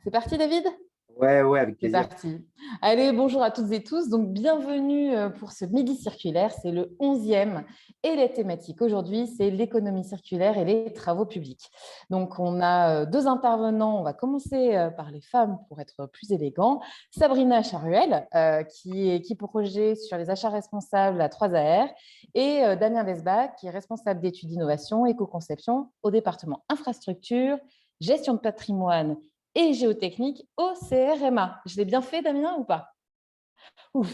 C'est parti, David? Ouais, avec C'est plaisir. parti. Allez, bonjour à toutes et tous. Donc, bienvenue pour ce Midi Circulaire. C'est le 11e et les thématiques aujourd'hui, c'est l'économie circulaire et les travaux publics. Donc, on a deux intervenants. On va commencer par les femmes pour être plus élégant. Sabrina Charuel, qui est équipe projet sur les achats responsables à 3AR, et Damien Lesbach, qui est responsable d'études d'innovation et éco-conception au département infrastructure, gestion de patrimoine et géotechnique au CRMA. Je l'ai bien fait, Damien, ou pas? Ouf.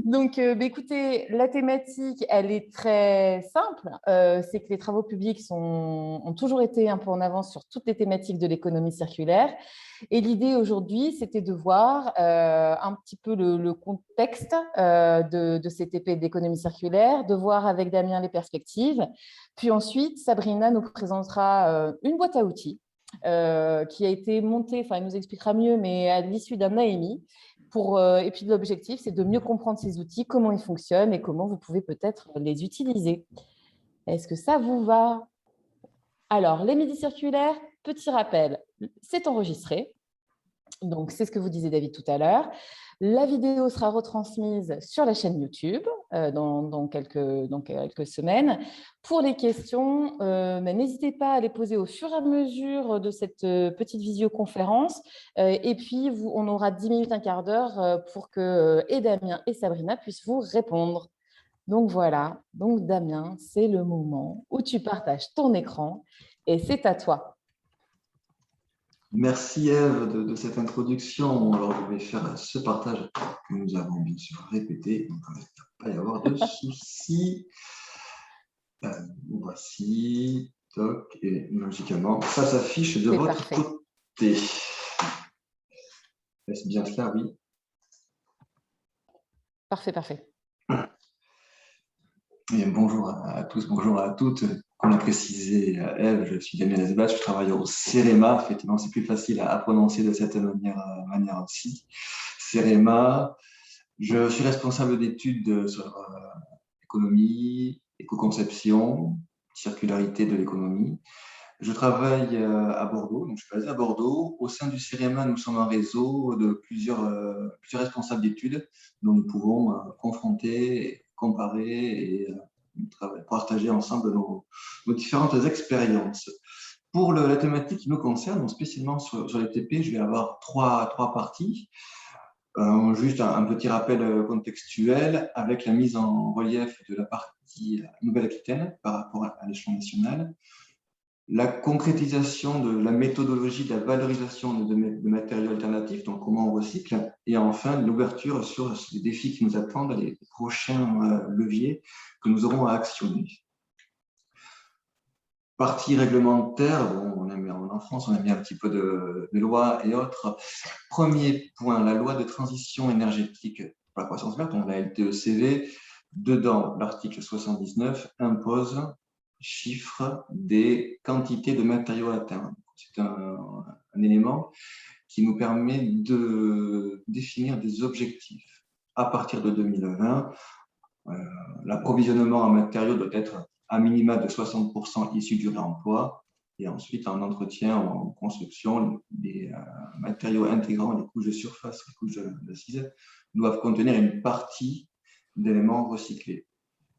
Donc, écoutez, la thématique, elle est très simple. C'est que les travaux publics ont toujours été un peu en avance sur toutes les thématiques de l'économie circulaire. Et l'idée aujourd'hui, c'était de voir un petit peu le contexte de ces TP d'économie circulaire, de voir avec Damien les perspectives. Puis ensuite, Sabrina nous présentera une boîte à outils qui a été montée, enfin, elle nous expliquera mieux, mais à l'issue d'un AMI. Et puis l'objectif, c'est de mieux comprendre ces outils, comment ils fonctionnent et comment vous pouvez peut-être les utiliser. Est-ce que ça vous va? Alors, les midis circulaires, petit rappel, c'est enregistré. Donc, c'est ce que vous disiez, David, tout à l'heure. La vidéo sera retransmise sur la chaîne YouTube dans quelques semaines. Pour les questions, n'hésitez pas à les poser au fur et à mesure de cette petite visioconférence. Et puis, on aura 10 minutes, un quart d'heure pour que Damien et Sabrina puissent vous répondre. Donc, voilà. Donc, Damien, c'est le moment où tu partages ton écran et c'est à toi. Merci Ève de cette introduction. Alors, je vais faire ce partage que nous avons bien sûr répété. Donc, il ne va pas y avoir de soucis. Voici, toc, et logiquement, ça s'affiche de votre côté. Est-ce bien cela? Oui. Parfait. Et bonjour à tous, bonjour à toutes. Comme l'a précisé Ève, je suis Damien Lesbach, je travaille au CEREMA. Effectivement, c'est plus facile à prononcer de cette manière aussi. CEREMA, je suis responsable d'études sur économie, éco-conception, circularité de l'économie. Je travaille à Bordeaux, donc je suis basé à Bordeaux. Au sein du CEREMA, nous sommes un réseau de plusieurs responsables d'études dont nous pouvons confronter, comparer et partager ensemble nos différentes expériences. Pour la thématique qui nous concerne, donc spécialement sur les TP, je vais avoir trois parties. Juste un petit rappel contextuel avec la mise en relief de la partie Nouvelle-Aquitaine par rapport à l'échelon national, la concrétisation de la méthodologie de la valorisation de matériaux alternatifs, donc comment on recycle, et enfin l'ouverture sur les défis qui nous attendent, les prochains leviers que nous aurons à actionner. Partie réglementaire, bon, en France, on a mis un petit peu de lois et autres. Premier point, la loi de transition énergétique pour la croissance verte, donc la LTECV. Dedans, l'article 79 impose, chiffre des quantités de matériaux à atteindre. C'est un élément qui nous permet de définir des objectifs. À partir de 2020, l'approvisionnement en matériaux doit être à minima de 60% issus du réemploi, et ensuite en entretien, en construction, les matériaux intégrants, les couches de surface, les couches d'assises, doivent contenir une partie d'éléments recyclés.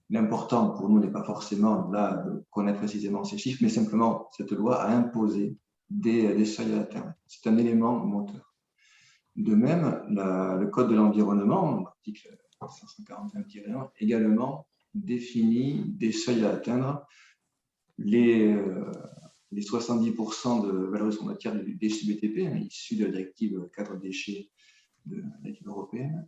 L'important pour nous n'est pas forcément là de connaître précisément ces chiffres, mais simplement cette loi a imposé des seuils à atteindre. C'est un élément moteur. De même, le Code de l'environnement, l'article 541-1, également définit des seuils à atteindre. Les 70% de valorisation matière du déchet BTP, issu de la directive cadre déchets de l'équipe européenne,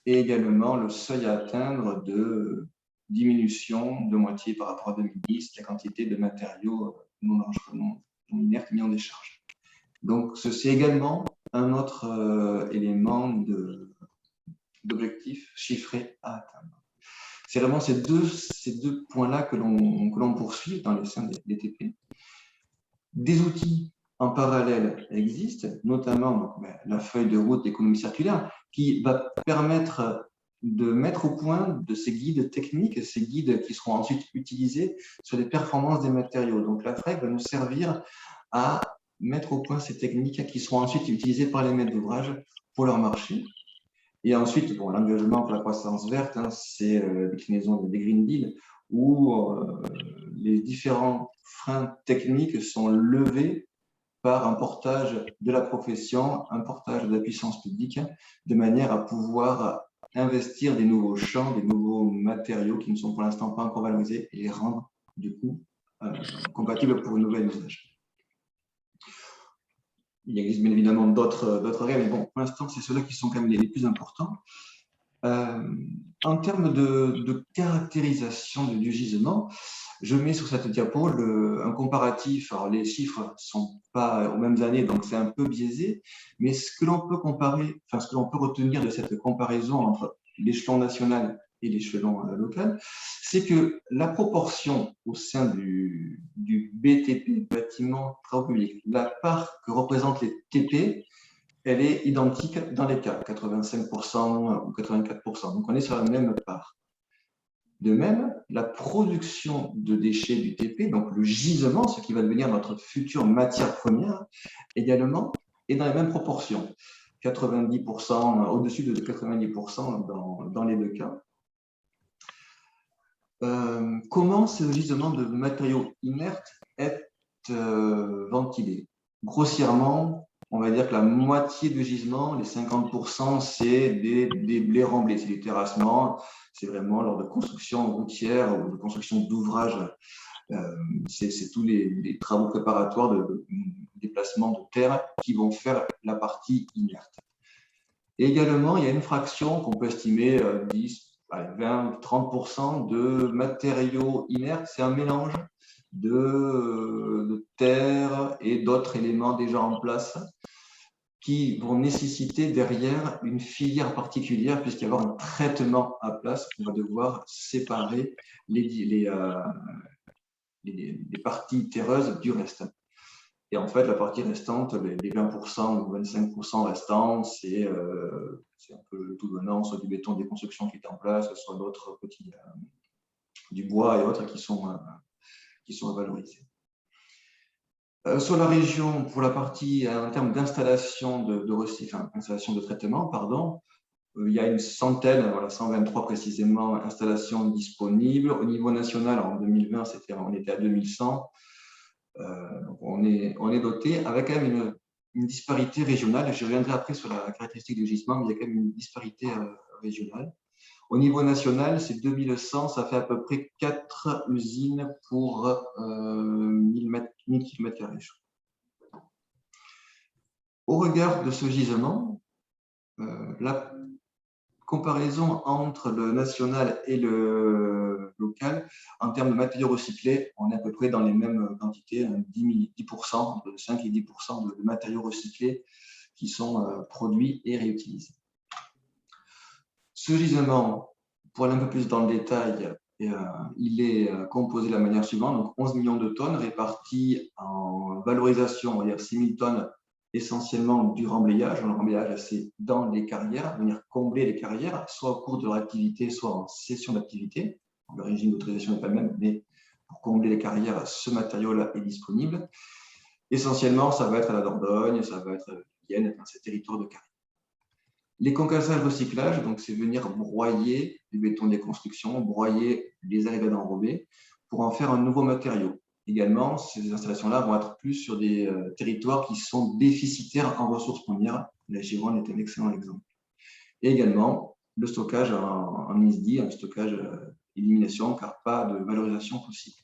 et également le seuil à atteindre de diminution de moitié par rapport à 2010, la quantité de matériaux non dangereux, non inertes mis en décharge. Donc, c'est également un autre élément d'objectif chiffré à atteindre. C'est vraiment ces deux points-là que l'on poursuit dans les sein des TP. Des outils en parallèle existent, notamment la feuille de route d'économie circulaire, qui va permettre de mettre au point de ces guides techniques, ces guides qui seront ensuite utilisés sur les performances des matériaux. Donc la FREC va nous servir à mettre au point ces techniques qui seront ensuite utilisées par les maîtres d'ouvrage pour leur marché. Et ensuite, bon, l'engagement pour la croissance verte, hein, c'est la déclinaison des Green Deal, où les différents freins techniques sont levés par un portage de la profession, un portage de la puissance publique, de manière à pouvoir investir des nouveaux champs, des nouveaux matériaux qui ne sont pour l'instant pas encore valorisés et les rendre, du coup, compatibles pour un nouvel usage. Il existe bien évidemment d'autres règles, mais bon, pour l'instant, c'est ceux-là qui sont quand même les plus importants. En termes de caractérisation du gisement, je mets sur cette diapo un comparatif. Alors, les chiffres ne sont pas aux mêmes années, donc c'est un peu biaisé, mais ce que l'on peut comparer, enfin, ce que l'on peut retenir de cette comparaison entre l'échelon national et l'échelon local, c'est que la proportion au sein du BTP, bâtiment travaux publics, la part que représentent les TP, elle est identique dans les cas, 85% ou 84%. Donc, on est sur la même part. De même, la production de déchets du TP, donc le gisement, ce qui va devenir notre future matière première, également, est dans les mêmes proportions. 90%, au-dessus de 90% dans les deux cas. Comment ce gisement de matériaux inertes est ventilé? Grossièrement, on va dire que la moitié du gisement, les 50%, c'est des blés remblés, c'est des terrassements, c'est vraiment lors de construction routière ou de construction d'ouvrages, c'est tous les travaux préparatoires de déplacement de terre qui vont faire la partie inerte. Et également, il y a une fraction qu'on peut estimer 10, 20, 30% de matériaux inertes, c'est un mélange de terre et d'autres éléments déjà en place qui vont nécessiter derrière une filière particulière puisqu'il va y avoir un traitement à place. On va devoir séparer les parties terreuses du reste. Et en fait, la partie restante, les 20% ou 25% restants, c'est un peu tout venant, soit du béton des constructions qui est en place, soit d'autres petits, du bois et autres qui sont valorisés. Sur la région, pour la partie en termes d'installation installation de traitement, pardon, il y a une centaine, voilà, 123 précisément, installations disponibles. Au niveau national, en 2020, on était à 2100. Donc on est doté avec quand même une disparité régionale. Je reviendrai après sur la caractéristique du gisement, mais il y a quand même une disparité régionale. Au niveau national, c'est 2100, ça fait à peu près 4 usines pour 1000 km². Au regard de ce gisement, la comparaison entre le national et le local, en termes de matériaux recyclés, on est à peu près dans les mêmes quantités, 10%, de 5 et 10% de matériaux recyclés qui sont produits et réutilisés. Ce gisement, pour aller un peu plus dans le détail, il est composé de la manière suivante, donc 11 millions de tonnes réparties en valorisation, on va dire 6 000 tonnes essentiellement du remblayage. Le remblayage, c'est dans les carrières, venir combler les carrières, soit au cours de leur activité, soit en cession d'activité. Le régime d'autorisation n'est pas le même, mais pour combler les carrières, ce matériau-là est disponible. Essentiellement, ça va être à la Dordogne, ça va être Vienne, dans ces territoires de carrière. Les concassages recyclage, donc c'est venir broyer du béton des constructions, broyer les arrivées d'enrobés pour en faire un nouveau matériau. Également, ces installations-là vont être plus sur des territoires qui sont déficitaires en ressources premières. La Gironde est un excellent exemple. Et également, le stockage en ISDI, un stockage élimination, car pas de valorisation possible.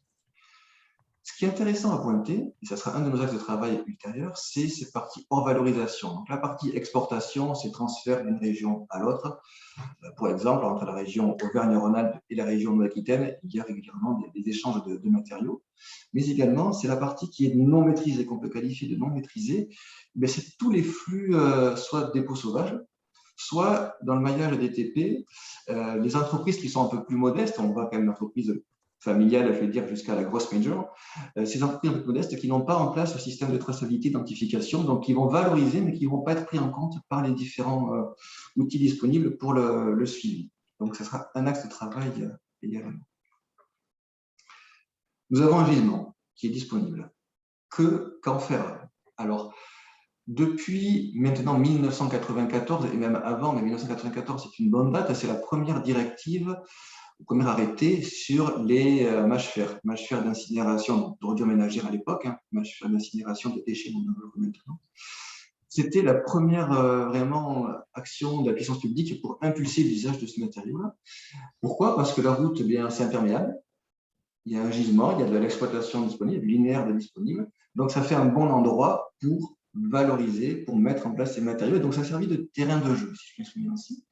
Ce qui est intéressant à pointer, et ce sera un de nos axes de travail ultérieurs, c'est cette partie hors valorisation. Donc, la partie exportation, c'est transfert d'une région à l'autre. Par exemple, entre la région Auvergne-Rhône-Alpes et la région Nouvelle-Aquitaine, il y a régulièrement des échanges de matériaux. Mais également, c'est la partie qui est non maîtrisée, qu'on peut qualifier de non maîtrisée. C'est tous les flux, soit de dépôts sauvages, soit dans le maillage des TP, les entreprises qui sont un peu plus modestes, on voit quand même l'entreprise familiale, je vais dire jusqu'à la grosse major, ces entreprises modestes qui n'ont pas en place ce système de traçabilité, d'identification, donc qui vont valoriser, mais qui ne vont pas être pris en compte par les différents outils disponibles pour le suivi. Donc, ce sera un axe de travail également. Nous avons un gisement qui est disponible. Qu'en faire? Alors, depuis maintenant 1994, et même avant, mais 1994, c'est une bonne date, c'est la première directive, le premier arrêté sur les mâches fer d'incinération d'ordures ménagères à l'époque, mâches fer d'incinération de déchets non dangereux maintenant. C'était la première vraiment action de la puissance publique pour impulser l'usage de ce matériau-là. Pourquoi? Parce que la route, eh bien, c'est imperméable. Il y a un gisement, il y a de l'exploitation disponible, linéaire de disponible. Donc, ça fait un bon endroit pour valoriser, pour mettre en place ces matériaux. Et donc, ça a servi de terrain de jeu, si je me souviens ainsi.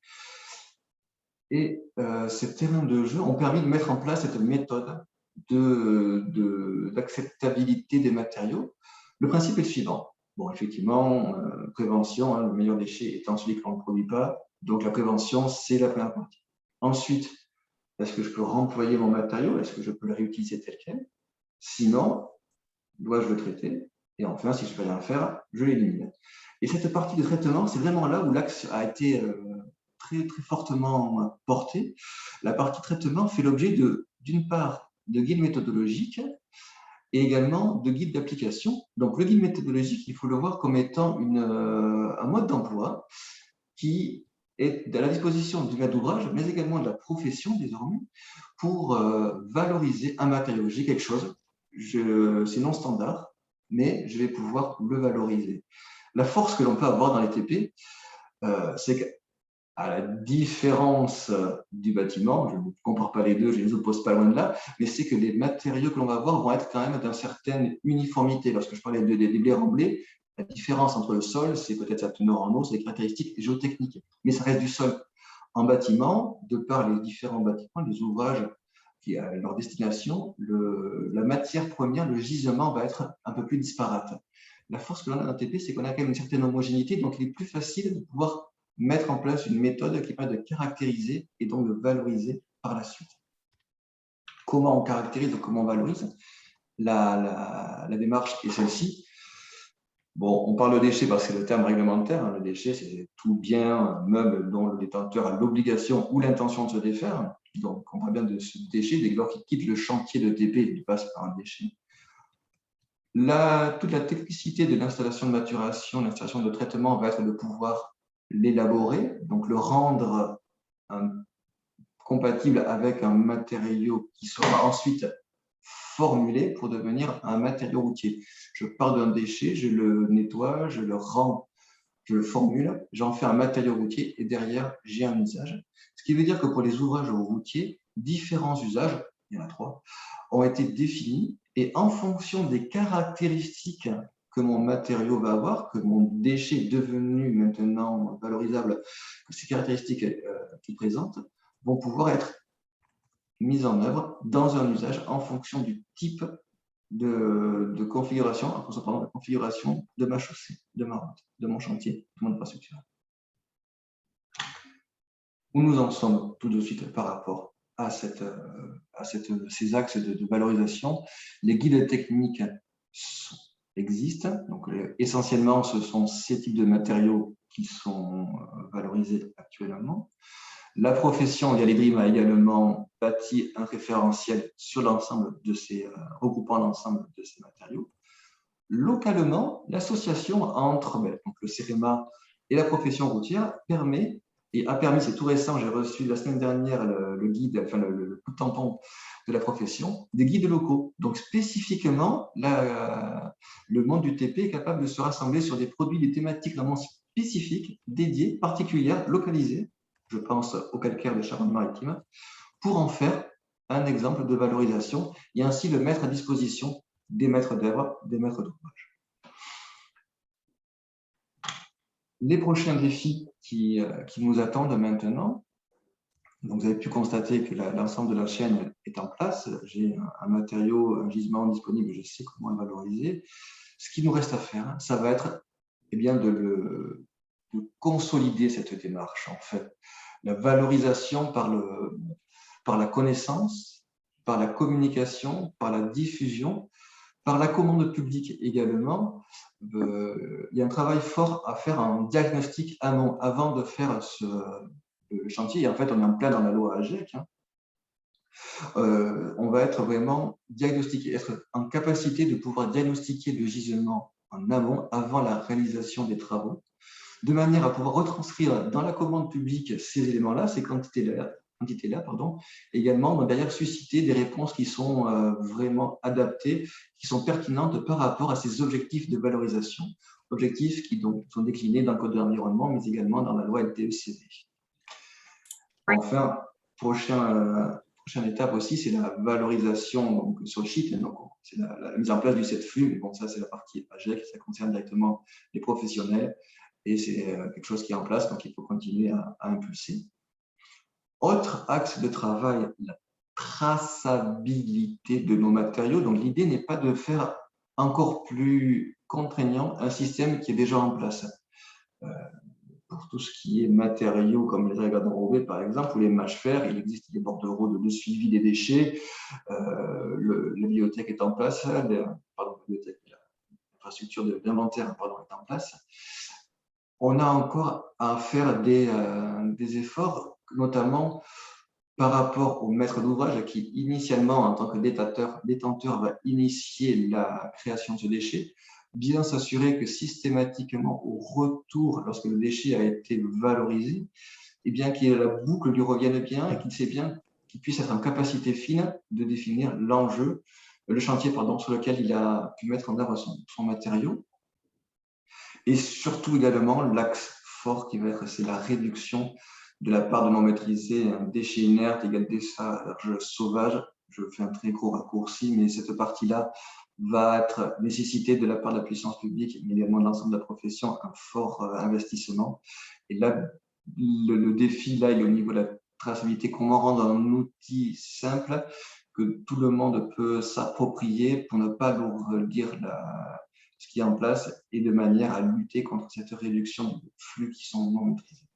Et ces terrains de jeu ont permis de mettre en place cette méthode d'acceptabilité des matériaux. Le principe est le suivant. Bon, effectivement, prévention, le meilleur déchet étant celui que l'on ne produit pas. Donc, la prévention, c'est la première partie. Ensuite, est-ce que je peux remployer mon matériau? Est-ce que je peux le réutiliser tel quel? Sinon, dois-je le traiter? Et enfin, si je ne peux rien faire, je l'élimine. Et cette partie de traitement, c'est vraiment là où l'axe a été très, très fortement porté. La partie traitement fait l'objet d'une part de guides méthodologiques et également de guides d'application. Donc, le guide méthodologique, il faut le voir comme étant un mode d'emploi qui est à la disposition du maître d'ouvrage, mais également de la profession désormais, pour valoriser un matériau. J'ai quelque chose, c'est non standard, mais je vais pouvoir le valoriser. La force que l'on peut avoir dans les TP, c'est qu'à la différence du bâtiment, je ne compare pas les deux, je ne les oppose pas loin de là, mais c'est que les matériaux que l'on va avoir vont être quand même d'une certaine uniformité. Lorsque je parlais des blés remblés, la différence entre le sol, c'est peut-être sa teneur en eau, c'est des caractéristiques géotechniques, mais ça reste du sol. En bâtiment, de par les différents bâtiments, les ouvrages qui à leur destination, la matière première, le gisement va être un peu plus disparate. La force que l'on a dans TP, c'est qu'on a quand même une certaine homogénéité, donc il est plus facile de pouvoir mettre en place une méthode qui permet de caractériser et donc de valoriser par la suite. Comment on caractérise ou comment on valorise? La démarche est celle-ci. Bon, on parle de déchet parce que c'est le terme réglementaire. Le déchet, c'est tout bien meuble dont le détenteur a l'obligation ou l'intention de se défaire. Donc, on parle bien de ce déchet. Dès lors qu'il quitte le chantier de TP, il passe par un déchet. Toute la technicité de l'installation de maturation, l'installation de traitement va être de pouvoir l'élaborer, donc le rendre compatible avec un matériau qui sera ensuite formulé pour devenir un matériau routier. Je pars d'un déchet, je le nettoie, je le rends, je le formule, j'en fais un matériau routier et derrière, j'ai un usage. Ce qui veut dire que pour les ouvrages routiers, différents usages, il y en a 3, ont été définis et en fonction des caractéristiques que mon matériau va avoir, que mon déchet devenu maintenant valorisable, que ces caractéristiques qu'il présente, vont pouvoir être mises en œuvre dans un usage en fonction du type de configuration, pardon, de configuration de ma chaussée, de ma route, de mon chantier, de mon infrastructure. Où nous en sommes tout de suite par rapport à ces axes de valorisation? Les guides techniques existent. Donc, essentiellement, ce sont ces types de matériaux qui sont valorisés actuellement. La profession, via les DRIM, a également bâti un référentiel sur l'ensemble de regroupant l'ensemble de ces matériaux. Localement, l'association entre donc le CEREMA et la profession routière a permis, c'est tout récent, j'ai reçu la semaine dernière le guide, enfin le coup de tampon de la profession, des guides locaux. Donc spécifiquement, le monde du TP est capable de se rassembler sur des produits, des thématiques vraiment spécifiques, dédiées, particulières, localisées, je pense au calcaire de Charente-Maritime, pour en faire un exemple de valorisation et ainsi le mettre à disposition des maîtres d'œuvre, des maîtres d'ouvrage. Les prochains défis qui nous attendent maintenant, donc vous avez pu constater que l'ensemble de la chaîne est en place. J'ai un matériau, un gisement disponible, je sais comment le valoriser. Ce qui nous reste à faire, ça va être bien de consolider cette démarche, en fait. La valorisation par la connaissance, par la communication, par la diffusion, par la commande publique également. Il y a un travail fort à faire en diagnostic amont avant de faire le chantier. Et en fait, on est en plein dans la loi AGEC. On va être vraiment diagnostiqué, être en capacité de pouvoir diagnostiquer le gisement en amont, avant la réalisation des travaux, de manière à pouvoir retranscrire dans la commande publique ces éléments-là, ces quantités-là, pardon, également derrière susciter des réponses qui sont vraiment adaptées, qui sont pertinentes par rapport à ces objectifs de valorisation, objectifs qui donc sont déclinés dans le Code de l'environnement, mais également dans la loi LTECV. Enfin, prochaine étape aussi, c'est la valorisation donc, sur le site. C'est la mise en place du set flux, mais bon, ça, c'est la partie AGEC, ça concerne directement les professionnels et c'est quelque chose qui est en place, donc il faut continuer à impulser. Autre axe de travail, la traçabilité de nos matériaux. Donc, l'idée n'est pas de faire encore plus contraignant un système qui est déjà en place. Pour tout ce qui est matériaux comme les règles enrobées par exemple, ou les mâches-fer, il existe des bordereaux de suivi des déchets. La bibliothèque est en place, l'infrastructure d'inventaire est en place. On a encore à faire des efforts, notamment par rapport au maître d'ouvrage qui, initialement, en tant que détenteur, va initier la création de ce déchet, bien s'assurer que systématiquement, au retour, lorsque le déchet a été valorisé, eh bien, que la boucle lui revienne bien et qu'il puisse être en capacité fine de définir le chantier sur lequel il a pu mettre en œuvre son matériau. Et surtout également, l'axe fort qui va être, c'est la réduction de la part de non maîtrisée. Un déchet inerte égale décharge sauvage. Je fais un très gros raccourci, mais cette partie-là va être nécessité de la part de la puissance publique, mais également de l'ensemble de la profession, un fort investissement. Et là, le défi, là, il est au niveau de la traçabilité, comment rendre un outil simple que tout le monde peut s'approprier pour ne pas alourdir ce qui est en place et de manière à lutter contre cette réduction de flux qui sont non maîtrisés.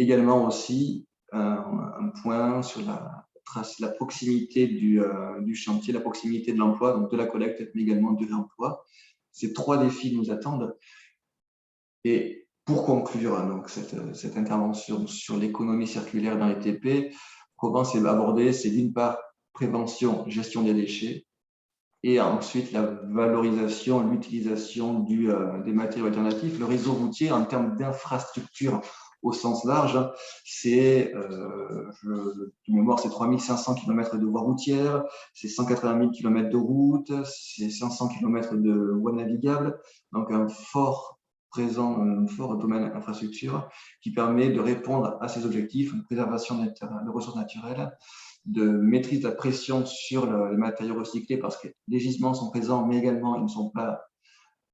Également aussi, un point sur la proximité du chantier, la proximité de l'emploi, donc de la collecte, mais également du réemploi. Ces trois défis nous attendent. Et pour conclure donc, cette intervention sur l'économie circulaire dans les TP, comment c'est abordé? C'est d'une part prévention, gestion des déchets, et ensuite la valorisation, l'utilisation des matériaux alternatifs. Le réseau routier, en termes d'infrastructure au sens large, c'est, de mémoire, c'est 3500 km de voies routières, c'est 180 000 km de routes, c'est 500 km de voies navigables, donc un fort domaine infrastructure qui permet de répondre à ces objectifs, de préservation des ressources naturelles, de maîtrise de la pression sur les matériaux recyclés parce que les gisements sont présents, mais également ils ne sont pas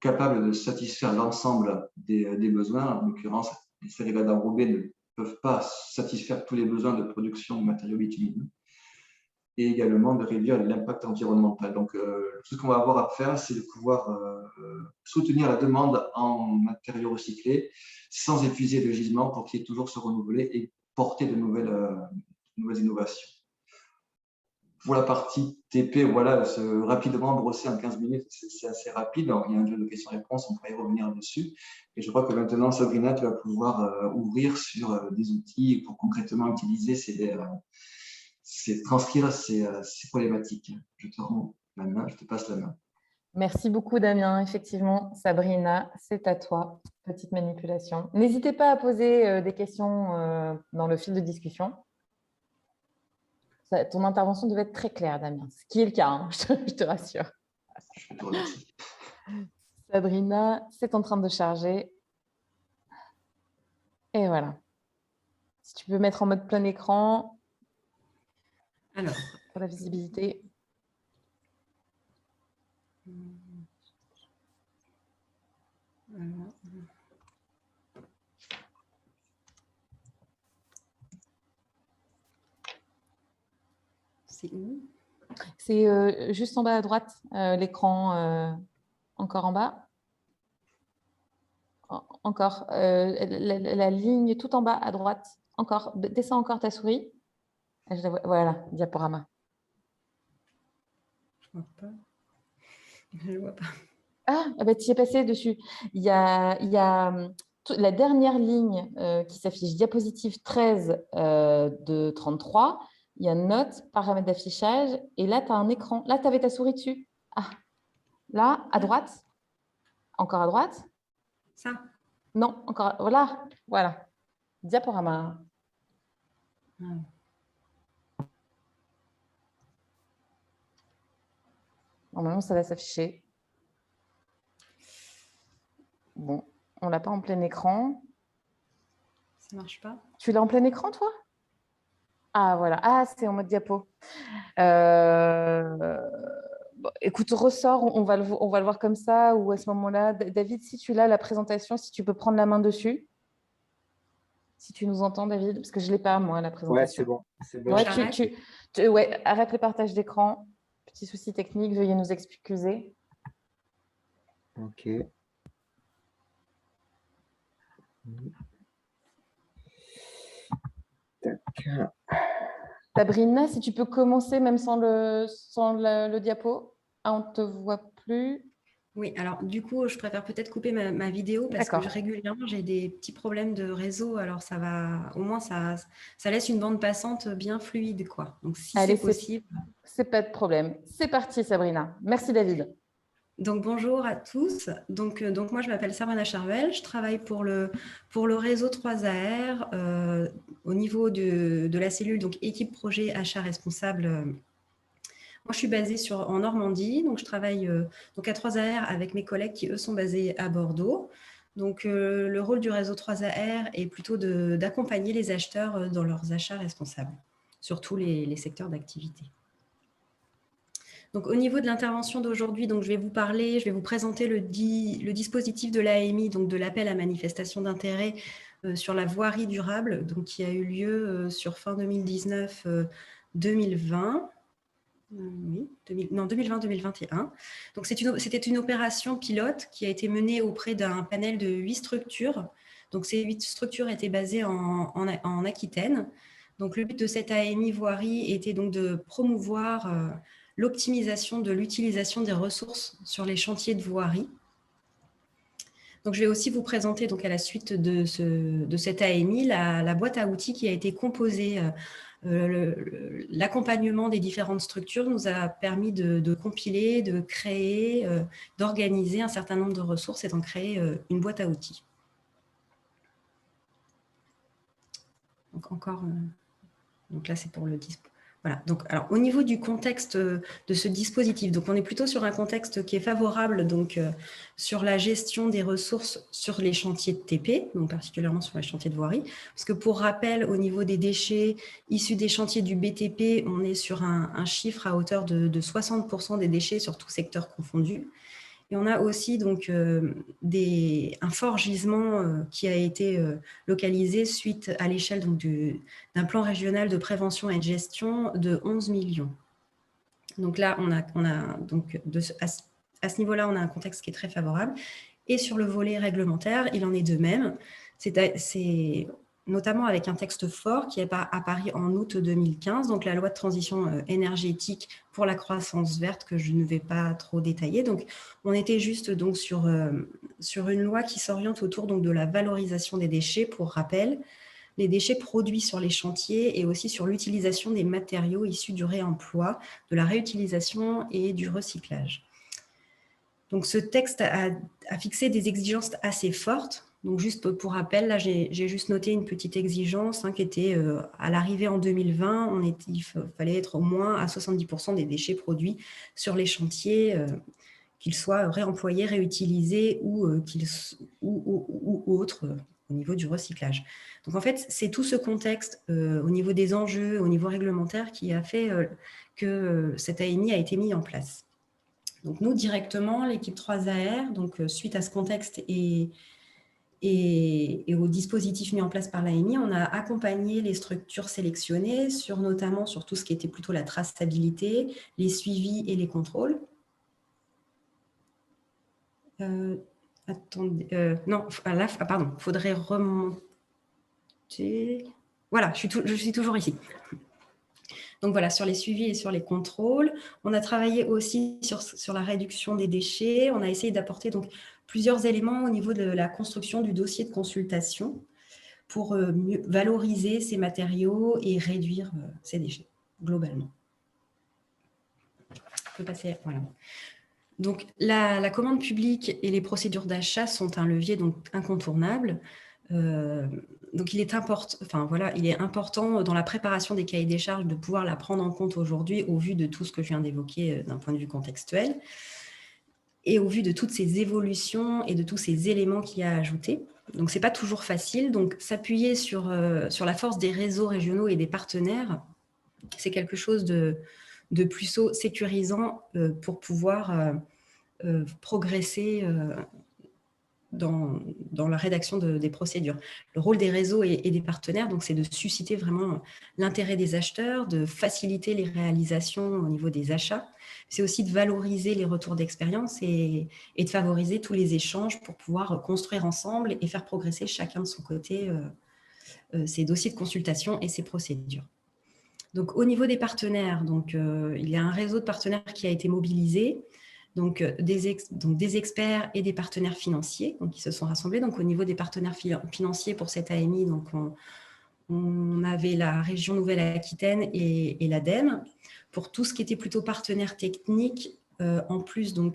capables de satisfaire l'ensemble des besoins. En l'occurrence, les séricales enrobées ne peuvent pas satisfaire tous les besoins de production de matériaux bitumineux et également de réduire l'impact environnemental. Donc, tout ce qu'on va avoir à faire, c'est de pouvoir soutenir la demande en matériaux recyclés sans épuiser le gisement pour qu'il y ait toujours se renouveler et porter de nouvelles innovations. Pour la partie TP, voilà, rapidement brosser en 15 minutes, c'est assez rapide. Alors, il y a un jeu de questions-réponses, on pourra y revenir dessus. Et je crois que maintenant, Sabrina, tu vas pouvoir ouvrir sur des outils pour concrètement utiliser transcrire ces problématiques. Je te rends la main, je te passe la main. Merci beaucoup, Damien. Effectivement, Sabrina, c'est à toi. Petite manipulation. N'hésitez pas à poser des questions dans le fil de discussion. Ton intervention devait être très claire, Damien, ce qui est le cas, hein, je te rassure. Je te remercie. Sabrina, c'est en train de charger. Et voilà. Si tu peux mettre en mode plein écran. Alors, pour la visibilité. c'est où? C'est juste en bas à droite, l'écran, encore en bas. Encore, la ligne tout en bas à droite. Encore, descends encore ta souris. Voilà, diaporama. Je vois pas. Je vois pas. Ah bah, tu y es passé dessus. Il y a la dernière ligne qui s'affiche, diapositive 13 de 33. Il y a notes, paramètres d'affichage. Et là, tu as un écran. Là, tu avais ta souris dessus. Ah, là, à droite. Encore à droite? Ça. Non, encore. Voilà, voilà. Diaporama. Ah. Normalement, ça va s'afficher. Bon, on ne l'a pas en plein écran. Ça marche pas? Tu l'as en plein écran, toi? Ah, voilà. Ah, c'est en mode diapo. Bon, écoute, ressort, on va le voir comme ça ou à ce moment-là. David, si tu l'as, la présentation, si tu peux prendre la main dessus. Si tu nous entends, David, parce que je ne l'ai pas, moi, la Ouais, c'est présentation. bon. C'est bon. Ouais, J'arrête. ouais, arrête le partage d'écran. Petit souci technique, veuillez nous excuser. Ok. Tac. Sabrina, si tu peux commencer même sans le diapo. Ah, on ne te voit plus. Oui, alors du coup, je préfère peut-être couper ma vidéo parce que D'accord. régulièrement, j'ai des petits problèmes de réseau. Alors, ça va, au moins, ça laisse une bande passante bien fluide, quoi. Donc, si Allez, c'est possible. c'est pas de problème. C'est parti, Sabrina. Merci, David. Donc, bonjour à tous. Donc moi, je m'appelle Sabrina Charvel. Je travaille pour le réseau 3AR au niveau de la cellule, donc équipe projet achat responsable. Moi, je suis basée en Normandie, donc je travaille donc à 3AR avec mes collègues qui, eux, sont basés à Bordeaux. Donc, le rôle du réseau 3AR est plutôt d'accompagner les acheteurs dans leurs achats responsables, sur tous les secteurs d'activité. Donc, au niveau de l'intervention d'aujourd'hui, je vais vous présenter le dispositif de l'AMI, donc de l'appel à manifestation d'intérêt sur la voirie durable, donc qui a eu lieu sur fin 2019-2020. Oui, 2020-2021. Donc, c'était une opération pilote qui a été menée auprès d'un panel de 8 structures. Donc, ces 8 structures étaient basées en Aquitaine. Donc, le but de cette AMI voirie était donc de promouvoir l'optimisation de l'utilisation des ressources sur les chantiers de voirie. Donc, je vais aussi vous présenter donc, à la suite de cette AMI la boîte à outils qui a été composée. L'accompagnement des différentes structures nous a permis de compiler, de créer, d'organiser un certain nombre de ressources et d'en créer une boîte à outils. Donc, donc là, c'est pour le dispo. Voilà. Donc, alors, au niveau du contexte de ce dispositif, donc on est plutôt sur un contexte qui est favorable donc, sur la gestion des ressources sur les chantiers de TP, donc particulièrement sur les chantiers de voirie. Parce que pour rappel, au niveau des déchets issus des chantiers du BTP, on est sur un chiffre à hauteur de 60% des déchets sur tout secteur confondu. Et on a aussi donc, un fort gisement qui a été localisé suite à l'échelle d'un plan régional de prévention et de gestion de 11 millions. Donc là, à ce niveau-là, on a un contexte qui est très favorable. Et sur le volet réglementaire, il en est de même. C'est notamment avec un texte fort qui est apparu en août 2015, donc la loi de transition énergétique pour la croissance verte, que je ne vais pas trop détailler. Donc, on était juste donc, sur une loi qui s'oriente autour donc, de la valorisation des déchets, pour rappel, les déchets produits sur les chantiers et aussi sur l'utilisation des matériaux issus du réemploi, de la réutilisation et du recyclage. Donc, ce texte a fixé des exigences assez fortes. Donc, juste pour rappel, là, j'ai juste noté une petite exigence qui était à l'arrivée en 2020, il fallait être au moins à 70% des déchets produits sur les chantiers, qu'ils soient réemployés, réutilisés ou autres au niveau du recyclage. Donc, en fait, c'est tout ce contexte au niveau des enjeux, au niveau réglementaire, qui a fait que cette AMI a été mise en place. Donc, nous, directement, l'équipe 3AR, donc, suite à ce contexte et au dispositif mis en place par l'AMI, on a accompagné les structures sélectionnées, notamment sur tout ce qui était plutôt la traçabilité, les suivis et les contrôles. Attendez, non, là, pardon, il faudrait remonter. Voilà, je suis toujours ici. Donc voilà, sur les suivis et sur les contrôles. On a travaillé aussi sur la réduction des déchets. On a essayé d'apporter donc plusieurs éléments au niveau de la construction du dossier de consultation pour mieux valoriser ces matériaux et réduire ces déchets globalement. On peut passer, voilà. Donc, la commande publique et les procédures d'achat sont un levier donc, incontournable. Donc, il est important dans la préparation des cahiers des charges de pouvoir la prendre en compte aujourd'hui au vu de tout ce que je viens d'évoquer d'un point de vue contextuel et au vu de toutes ces évolutions et de tous ces éléments qu'il y a à ajouter. Donc, ce n'est pas toujours facile. Donc, s'appuyer sur la force des réseaux régionaux et des partenaires, c'est quelque chose de plus sécurisant pour pouvoir progresser dans la rédaction des procédures. Le rôle des réseaux et des partenaires, donc, c'est de susciter vraiment l'intérêt des acheteurs, de faciliter les réalisations au niveau des achats. C'est aussi de valoriser les retours d'expérience et de favoriser tous les échanges pour pouvoir construire ensemble et faire progresser chacun de son côté ses dossiers de consultation et ses procédures. Donc, au niveau des partenaires, il y a un réseau de partenaires qui a été mobilisé. Donc, des experts et des partenaires financiers qui se sont rassemblés. Donc, au niveau des partenaires financiers pour cette AMI, donc on avait la région Nouvelle-Aquitaine et l'ADEME. Pour tout ce qui était plutôt partenaire technique, en plus de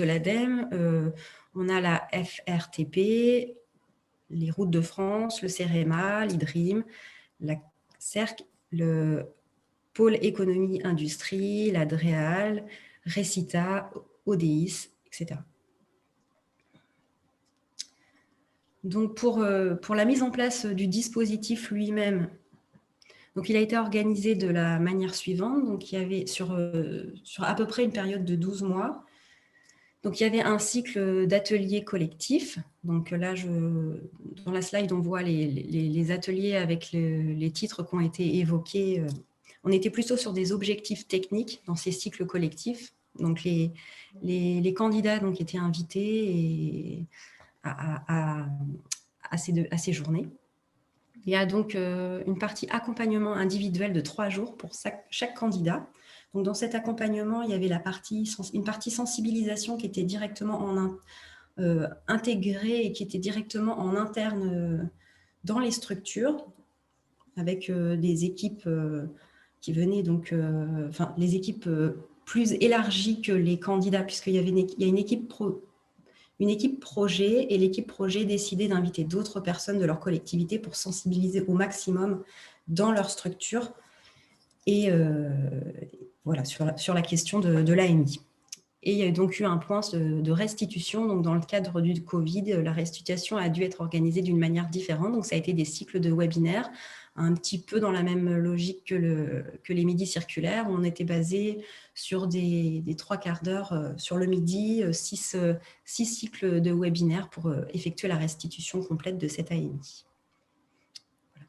l'ADEME, on a la FRTP, les Routes de France, le CEREMA, l'IDRIM, la CERC, le Pôle Économie Industrie, la DREAL, Recita, ODIS, etc. Donc, pour la mise en place du dispositif lui-même, donc il a été organisé de la manière suivante. Donc, il y avait sur à peu près une période de 12 mois, donc il y avait un cycle d'ateliers collectifs. Donc là, dans la slide, on voit les ateliers avec les titres qui ont été évoqués. On était plutôt sur des objectifs techniques dans ces cycles collectifs. Donc, les candidats étaient invités à ces journées. Il y a donc une partie accompagnement individuel de 3 jours pour chaque candidat. Donc, dans cet accompagnement, il y avait une partie sensibilisation qui était directement intégrée et qui était directement en interne dans les structures, avec des équipes qui venaient les équipes plus élargies que les candidats, puisqu'il y a une équipe projet, et l'équipe projet décidait d'inviter d'autres personnes de leur collectivité pour sensibiliser au maximum dans leur structure et sur la question de l'AMI. Et il y a donc eu un point de restitution. Donc, dans le cadre du Covid, la restitution a dû être organisée d'une manière différente. Donc, ça a été des cycles de webinaires, un petit peu dans la même logique que les midis circulaires. On était basé sur des 3 quarts d'heure sur le midi, 6 cycles de webinaires pour effectuer la restitution complète de cette AMI. Voilà.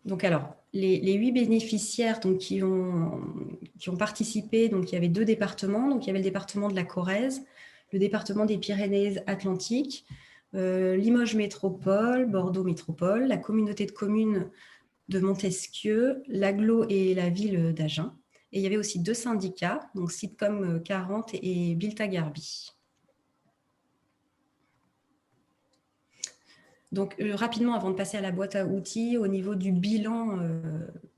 Donc, alors, les 8 bénéficiaires qui ont participé, donc il y avait 2 départements. Donc, il y avait le département de la Corrèze, le département des Pyrénées-Atlantiques, Limoges Métropole, Bordeaux Métropole, la communauté de communes de Montesquieu, l'Agglo et la ville d'Agen. Et il y avait aussi 2 syndicats, donc Sitcom 40 et Bilta Garbi. Donc, rapidement, avant de passer à la boîte à outils, au niveau du bilan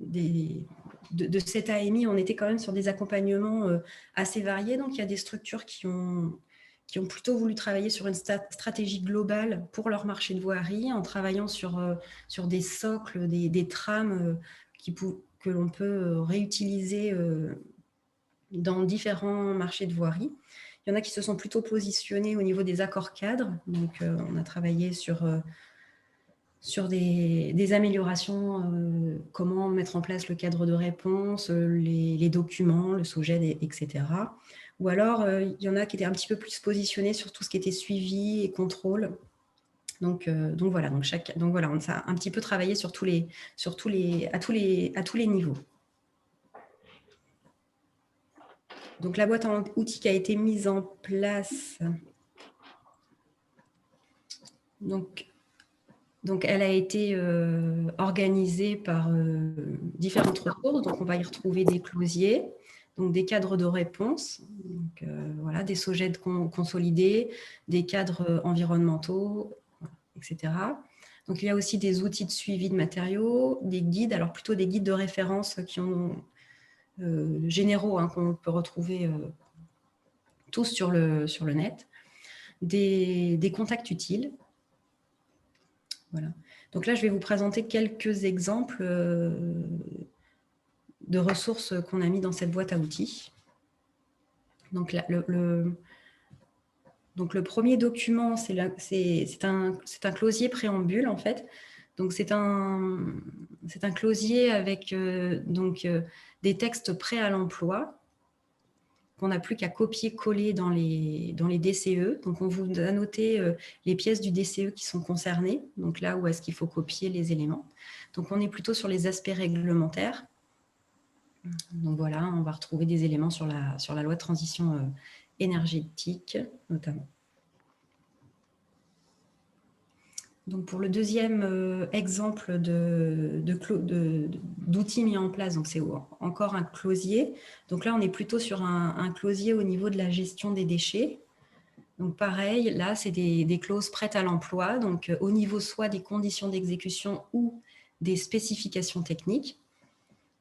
de cette AMI, on était quand même sur des accompagnements assez variés. Donc, il y a des structures qui ont plutôt voulu travailler sur une stratégie globale pour leur marché de voirie, en travaillant sur des socles, des trames que l'on peut réutiliser dans différents marchés de voirie. Il y en a qui se sont plutôt positionnés au niveau des accords cadres. Donc, on a travaillé sur des améliorations, comment mettre en place le cadre de réponse, les documents, le SOGED, etc. Ou alors, il y en a qui étaient un petit peu plus positionnés sur tout ce qui était suivi et contrôle. Donc voilà, on a un petit peu travaillé à tous les niveaux. Donc, la boîte à outils qui a été mise en place, donc elle a été organisée par différentes ressources. Donc, on va y retrouver des closiers, donc des cadres de réponse, donc, des SOGED consolidés, des cadres environnementaux, etc. Donc, il y a aussi des outils de suivi de matériaux, des guides, alors plutôt des guides de référence qui ont généraux qu'on peut retrouver tous sur le net, des contacts utiles. Voilà. Donc là, je vais vous présenter quelques exemples de ressources qu'on a mis dans cette boîte à outils. Donc, là, le premier document, c'est un closier préambule, en fait. Donc, c'est un closier avec des textes prêts à l'emploi qu'on n'a plus qu'à copier-coller dans les DCE. Donc, on vous a noté les pièces du DCE qui sont concernées, donc là où est-ce qu'il faut copier les éléments. Donc, on est plutôt sur les aspects réglementaires. Donc, voilà, on va retrouver des éléments sur la loi de transition énergétique, notamment. Donc, pour le deuxième exemple d'outils mis en place, donc c'est encore un closier. Donc là, on est plutôt sur un closier au niveau de la gestion des déchets. Donc pareil, là, c'est des clauses prêtes à l'emploi, donc au niveau soit des conditions d'exécution ou des spécifications techniques.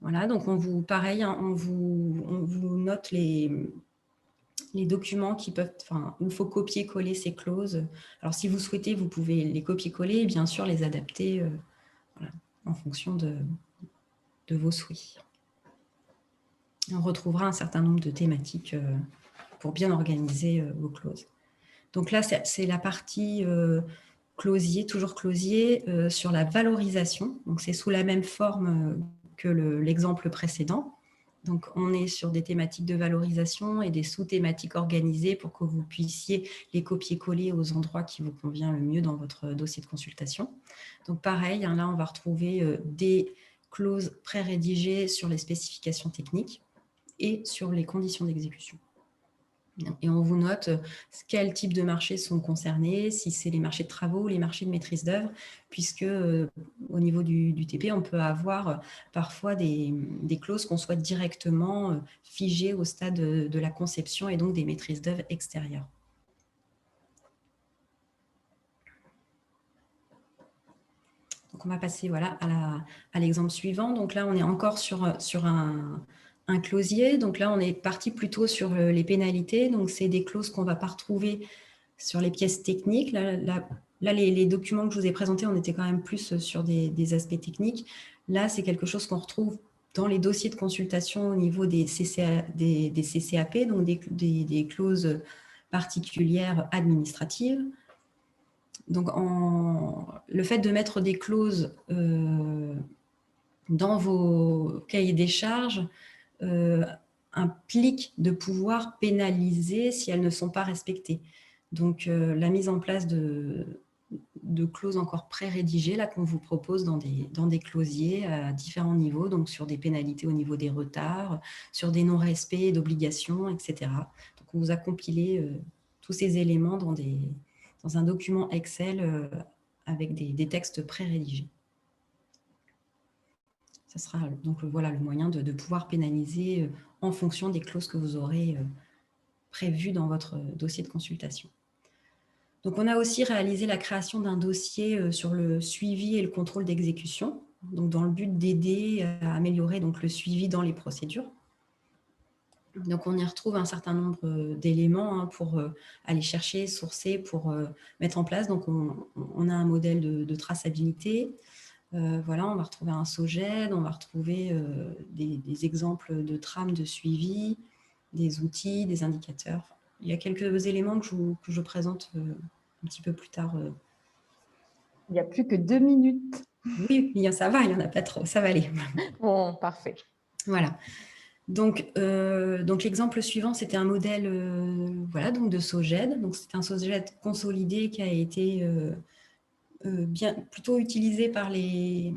Voilà, donc on vous note les documents qui peuvent, il faut copier-coller ces clauses. Alors, si vous souhaitez, vous pouvez les copier-coller et bien sûr les adapter en fonction de vos souhaits. On retrouvera un certain nombre de thématiques pour bien organiser vos clauses. Donc là, c'est la partie closier, toujours closier, sur la valorisation. Donc, c'est sous la même forme que l'exemple précédent. Donc, on est sur des thématiques de valorisation et des sous-thématiques organisées pour que vous puissiez les copier-coller aux endroits qui vous convient le mieux dans votre dossier de consultation. Donc, pareil, là, on va retrouver des clauses pré-rédigées sur les spécifications techniques et sur les conditions d'exécution. Et on vous note quels types de marchés sont concernés, si c'est les marchés de travaux ou les marchés de maîtrise d'œuvre, puisque au niveau du TP, on peut avoir parfois des clauses qu'on souhaite directement figées au stade de la conception et donc des maîtrises d'œuvre extérieures. Donc on va passer à l'exemple suivant. Donc là, on est encore sur un closier. Donc là, on est parti plutôt sur les pénalités. Donc, c'est des clauses qu'on ne va pas retrouver sur les pièces techniques. Là, les documents que je vous ai présentés, on était quand même plus sur des aspects techniques. Là, c'est quelque chose qu'on retrouve dans les dossiers de consultation au niveau des CCAP, donc des clauses particulières administratives. Donc, le fait de mettre des clauses dans vos cahiers des charges implique de pouvoir pénaliser si elles ne sont pas respectées. Donc, la mise en place de clauses encore pré-rédigées qu'on vous propose dans des closiers à différents niveaux, donc sur des pénalités au niveau des retards, sur des non-respects d'obligations, etc. Donc, on vous a compilé tous ces éléments dans un document Excel avec des textes pré-rédigés. Ce sera donc voilà le moyen de pouvoir pénaliser en fonction des clauses que vous aurez prévues dans votre dossier de consultation. Donc, on a aussi réalisé la création d'un dossier sur le suivi et le contrôle d'exécution, donc dans le but d'aider à améliorer donc, le suivi dans les procédures. Donc, on y retrouve un certain nombre d'éléments pour aller chercher, sourcer, pour mettre en place. Donc, on a un modèle de traçabilité. Voilà, on va retrouver un SOGED, on va retrouver des exemples de trames de suivi, des outils, des indicateurs. Il y a quelques éléments que je présente un petit peu plus tard. Il n'y a plus que 2 minutes. Oui, ça va, il n'y en a pas trop, ça va aller. Bon, parfait. Voilà. Donc l'exemple suivant, c'était un modèle donc de SOGED. Donc, c'est un SOGED consolidé qui a été plutôt utilisé par les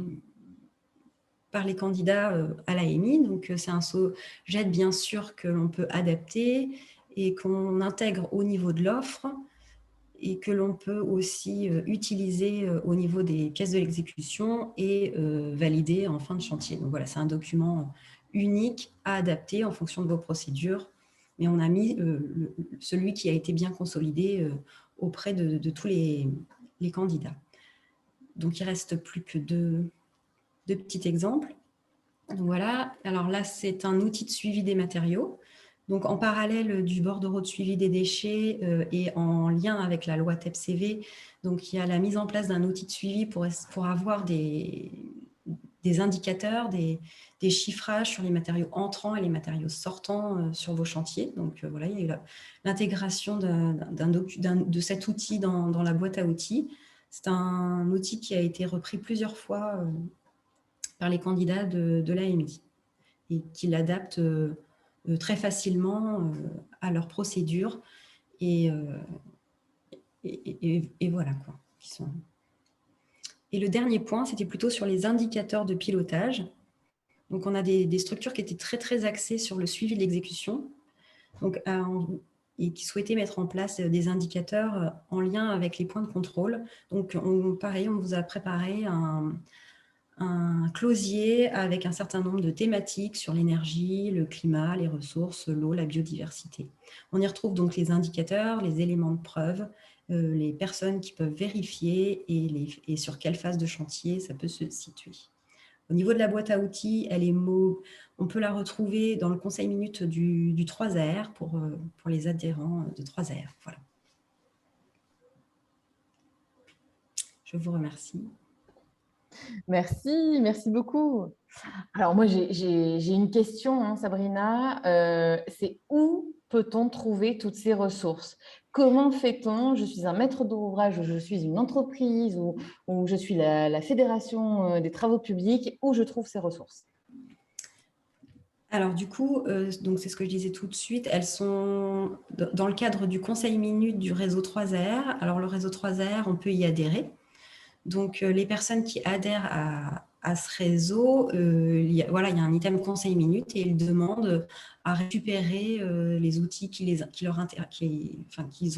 candidats à l'AMI. Donc, c'est un SOGED, bien sûr, que l'on peut adapter et qu'on intègre au niveau de l'offre et que l'on peut aussi utiliser au niveau des pièces de l'exécution et valider en fin de chantier. Donc, voilà, c'est un document unique à adapter en fonction de vos procédures. Mais on a mis celui qui a été bien consolidé auprès de tous les candidats. Donc, il ne reste plus que deux petits exemples. Donc, voilà. Alors là, c'est un outil de suivi des matériaux. Donc, en parallèle du bordereau de suivi des déchets et en lien avec la loi TEPCV, donc il y a la mise en place d'un outil de suivi pour avoir des indicateurs, des chiffrages sur les matériaux entrants et les matériaux sortants sur vos chantiers. Donc, voilà, il y a eu l'intégration de cet outil dans la boîte à outils. C'est un outil qui a été repris plusieurs fois par les candidats de l'AMI et qui l'adaptent très facilement à leurs procédures et voilà quoi. Et le dernier point, c'était plutôt sur les indicateurs de pilotage. Donc, on a des structures qui étaient très, très axées sur le suivi de l'exécution et qui souhaitaient mettre en place des indicateurs en lien avec les points de contrôle. Donc, pareil, on vous a préparé un closier avec un certain nombre de thématiques sur l'énergie, le climat, les ressources, l'eau, la biodiversité. On y retrouve donc les indicateurs, les éléments de preuve, les personnes qui peuvent vérifier et sur quelle phase de chantier ça peut se situer. Au niveau de la boîte à outils, on peut la retrouver dans le conseil minute du 3AR pour les adhérents de 3AR. Voilà. Je vous remercie. Merci beaucoup. Alors moi, j'ai une question, hein, Sabrina. C'est où peut-on trouver toutes ces ressources? Comment fait-on? Je suis un maître d'ouvrage, ou je suis une entreprise, ou je suis la Fédération des travaux publics, où je trouve ces ressources? Alors du coup, donc c'est ce que je disais tout de suite, elles sont dans le cadre du conseil minute du réseau 3AR. Alors le réseau 3AR, on peut y adhérer. Donc, les personnes qui adhèrent à ce réseau, il y a un item conseil minute et ils demandent à récupérer les outils qu'ils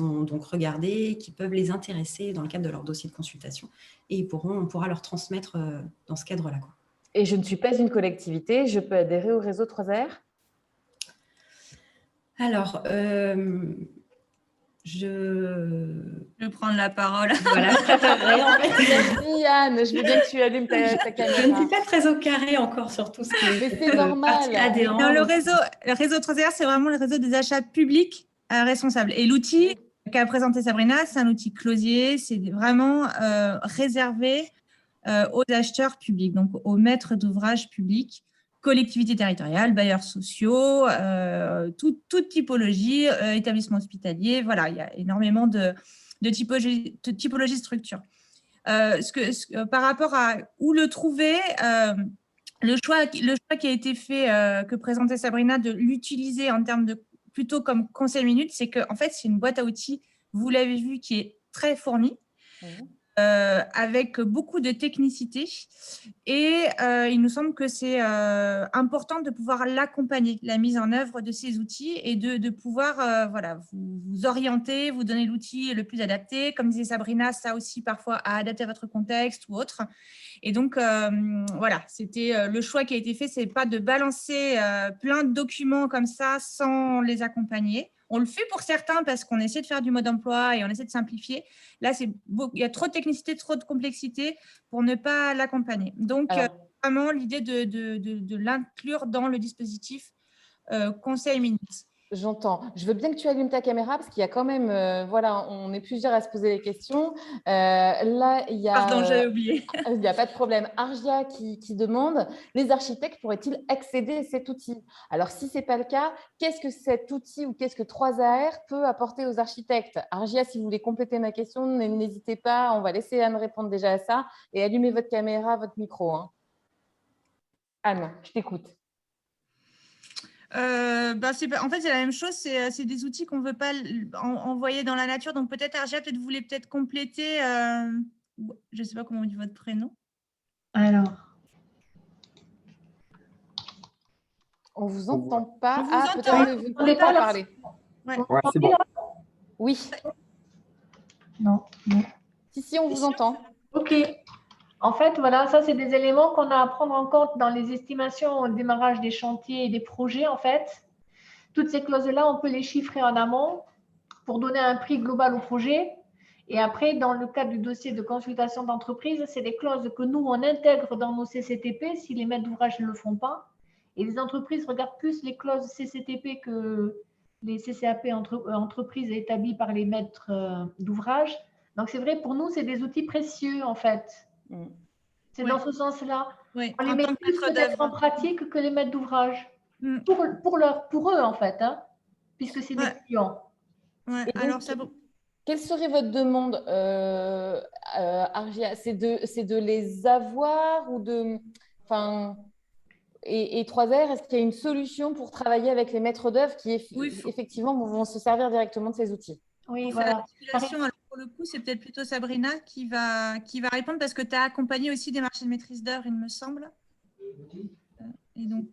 ont donc regardés, qui peuvent les intéresser dans le cadre de leur dossier de consultation. Et on pourra leur transmettre dans ce cadre-là, quoi. Et je ne suis pas une collectivité, je peux adhérer au réseau 3AR? Alors, je vais prendre la parole. Voilà, je préférerais en fait. Merci Anne, je veux bien que tu allumes ta caméra. Je ne suis pas très au carré encore sur tout ce qui est. Mais c'est normal. Non, le réseau 3AR, c'est vraiment le réseau des achats publics responsables. Et l'outil qu'a présenté Sabrina, c'est un outil closier, c'est vraiment réservé aux acheteurs publics, donc aux maîtres d'ouvrage publics, collectivités territoriales, bailleurs sociaux, toute typologie, établissements hospitaliers. Voilà, il y a énormément de typologies de structures. Par rapport à où le trouver, le choix qui a été fait, que présentait Sabrina, de l'utiliser en termes de plutôt comme conseil minute, c'est qu'en fait, c'est une boîte à outils, vous l'avez vu, qui est très fournie. Avec beaucoup de technicité et il nous semble que c'est important de pouvoir l'accompagner, la mise en œuvre de ces outils et de pouvoir vous orienter, vous donner l'outil le plus adapté. Comme disait Sabrina, ça aussi parfois à adapter à votre contexte ou autre. Et donc, voilà, c'était le choix qui a été fait, c'est pas de balancer plein de documents comme ça sans les accompagner. On le fait pour certains parce qu'on essaie de faire du mode emploi et on essaie de simplifier. Là, il y a trop de technicité, trop de complexité pour ne pas l'accompagner. Donc, vraiment, l'idée de l'inclure dans le dispositif conseil minute. J'entends. Je veux bien que tu allumes ta caméra parce qu'il y a quand même, on est plusieurs à se poser les questions. Là, il y a… Pardon, j'avais oublié. Il n'y a pas de problème. Argia qui demande, les architectes pourraient-ils accéder à cet outil? Alors, si ce n'est pas le cas, qu'est-ce que cet outil ou qu'est-ce que 3AR peut apporter aux architectes? Argia, si vous voulez compléter ma question, n'hésitez pas. On va laisser Anne répondre déjà à ça. Et allumez votre caméra, votre micro. Hein. Anne, je t'écoute. En fait, c'est la même chose. C'est des outils qu'on ne veut pas envoyer dans la nature. Donc, peut-être, Argia, vous voulez peut-être compléter. Je ne sais pas comment on dit votre prénom. Alors. On ne vous entend pas. On vous entend. Peut-être que vous ne pouvez pas parler. Ouais, c'est bon. Oui. Non. Si, on vous entend. OK. En fait, voilà, ça, c'est des éléments qu'on a à prendre en compte dans les estimations au démarrage des chantiers et des projets, en fait. Toutes ces clauses-là, on peut les chiffrer en amont pour donner un prix global au projet. Et après, dans le cadre du dossier de consultation d'entreprise, c'est des clauses que nous, on intègre dans nos CCTP si les maîtres d'ouvrage ne le font pas. Et les entreprises regardent plus les clauses CCTP que les CCAP entreprises établies par les maîtres d'ouvrage. Donc, c'est vrai, pour nous, c'est des outils précieux, en fait. C'est dans ce sens-là. Oui, On les met plus peut-être en pratique que les maîtres d'ouvrage. Pour eux, en fait, hein, puisque c'est des clients. Ouais. Donc, Alors, quelle serait votre demande, Argia? C'est de les avoir ou de… Enfin, et 3R, est-ce qu'il y a une solution pour travailler avec les maîtres d'œuvre qui, effectivement, vont se servir directement de ces outils? Oui, voilà. Alors, pour le coup, c'est peut-être plutôt Sabrina qui va répondre parce que tu as accompagné aussi des marchés de maîtrise d'œuvre, il me semble. Et donc…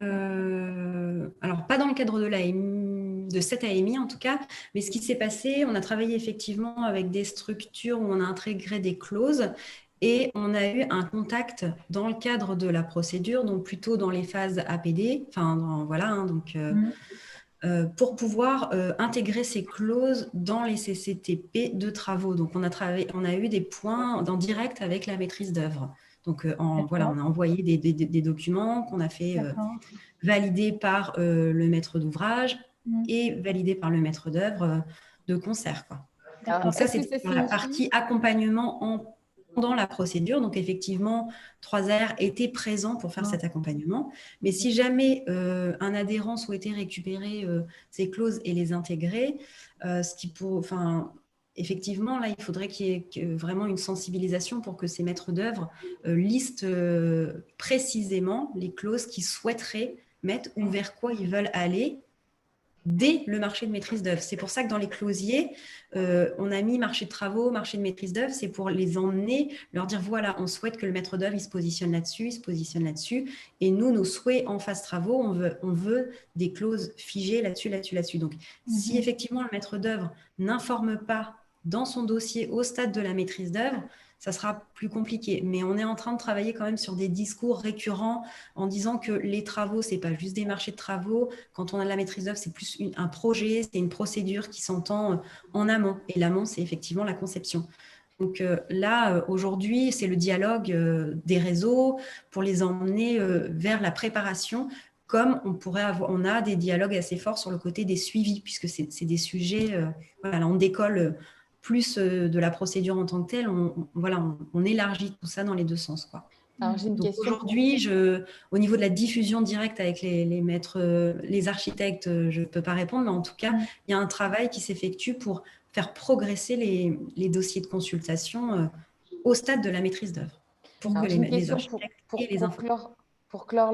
alors, pas dans le cadre de cette AMI en tout cas, mais ce qui s'est passé, on a travaillé effectivement avec des structures où on a intégré des clauses et on a eu un contact dans le cadre de la procédure, donc plutôt dans les phases APD, pour pouvoir intégrer ces clauses dans les CCTP de travaux. Donc, on a eu des points en direct avec la maîtrise d'œuvre. Donc, on a envoyé des documents qu'on a fait valider par le maître d'ouvrage et validés par le maître d'œuvre de concert, quoi. Donc, ça, c'est la partie accompagnement pendant la procédure. Donc, effectivement, 3R était présent pour faire cet accompagnement. Mais si jamais un adhérent souhaitait récupérer ces clauses et les intégrer, effectivement, là, il faudrait qu'il y ait vraiment une sensibilisation pour que ces maîtres d'œuvre listent précisément les clauses qu'ils souhaiteraient mettre ou vers quoi ils veulent aller dès le marché de maîtrise d'œuvre. C'est pour ça que dans les clausiers, on a mis marché de travaux, marché de maîtrise d'œuvre, c'est pour les emmener, leur dire voilà, on souhaite que le maître d'œuvre il se positionne là-dessus, et nous, nos souhaits en phase travaux, on veut des clauses figées là-dessus. Donc, si effectivement le maître d'œuvre n'informe pas dans son dossier au stade de la maîtrise d'œuvre, ça sera plus compliqué. Mais on est en train de travailler quand même sur des discours récurrents en disant que les travaux, ce n'est pas juste des marchés de travaux. Quand on a de la maîtrise d'œuvre, c'est plus un projet, c'est une procédure qui s'entend en amont. Et l'amont, c'est effectivement la conception. Donc là, aujourd'hui, c'est le dialogue des réseaux pour les emmener vers la préparation, comme on a des dialogues assez forts sur le côté des suivis, puisque c'est des sujets, on décolle plus de la procédure en tant que telle, on élargit tout ça dans les deux sens, quoi. Alors, j'ai une question. Aujourd'hui, au niveau de la diffusion directe avec les maîtres, les architectes, je ne peux pas répondre, mais en tout cas, il y a un travail qui s'effectue pour faire progresser les dossiers de consultation au stade de la maîtrise d'œuvre. Pour que les architectes et les informations. Pour clore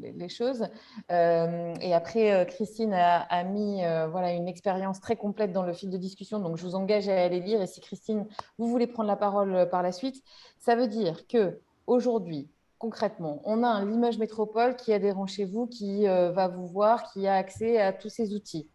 les choses. Et après, Christine a mis une expérience très complète dans le fil de discussion. Donc, je vous engage à aller lire. Et si, Christine, vous voulez prendre la parole par la suite, ça veut dire qu'aujourd'hui, concrètement, on a un Limoges Métropole qui est adhérent chez vous, qui va vous voir, qui a accès à tous ces outils.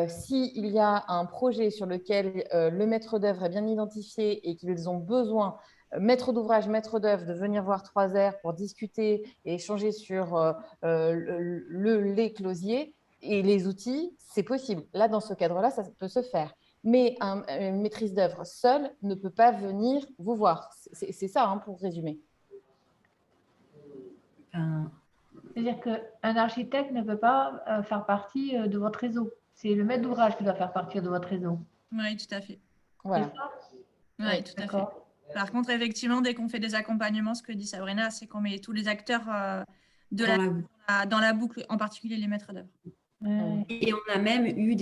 S'il y a un projet sur lequel le maître d'œuvre est bien identifié et qu'ils ont besoin, maître d'ouvrage, maître d'œuvre, de venir voir 3R pour discuter et échanger sur les clausiers et les outils, c'est possible. Là, dans ce cadre-là, ça peut se faire. Mais une maîtrise d'œuvre seule ne peut pas venir vous voir. C'est ça, hein, pour résumer. C'est-à-dire qu'un architecte ne peut pas faire partie de votre réseau. C'est le maître d'ouvrage qui doit faire partie de votre réseau. Oui, tout à fait. Voilà. Oui, tout à fait. Par contre, effectivement, dès qu'on fait des accompagnements, ce que dit Sabrina, c'est qu'on met tous les acteurs dans la boucle, en particulier les maîtres d'œuvre. Et on a même eu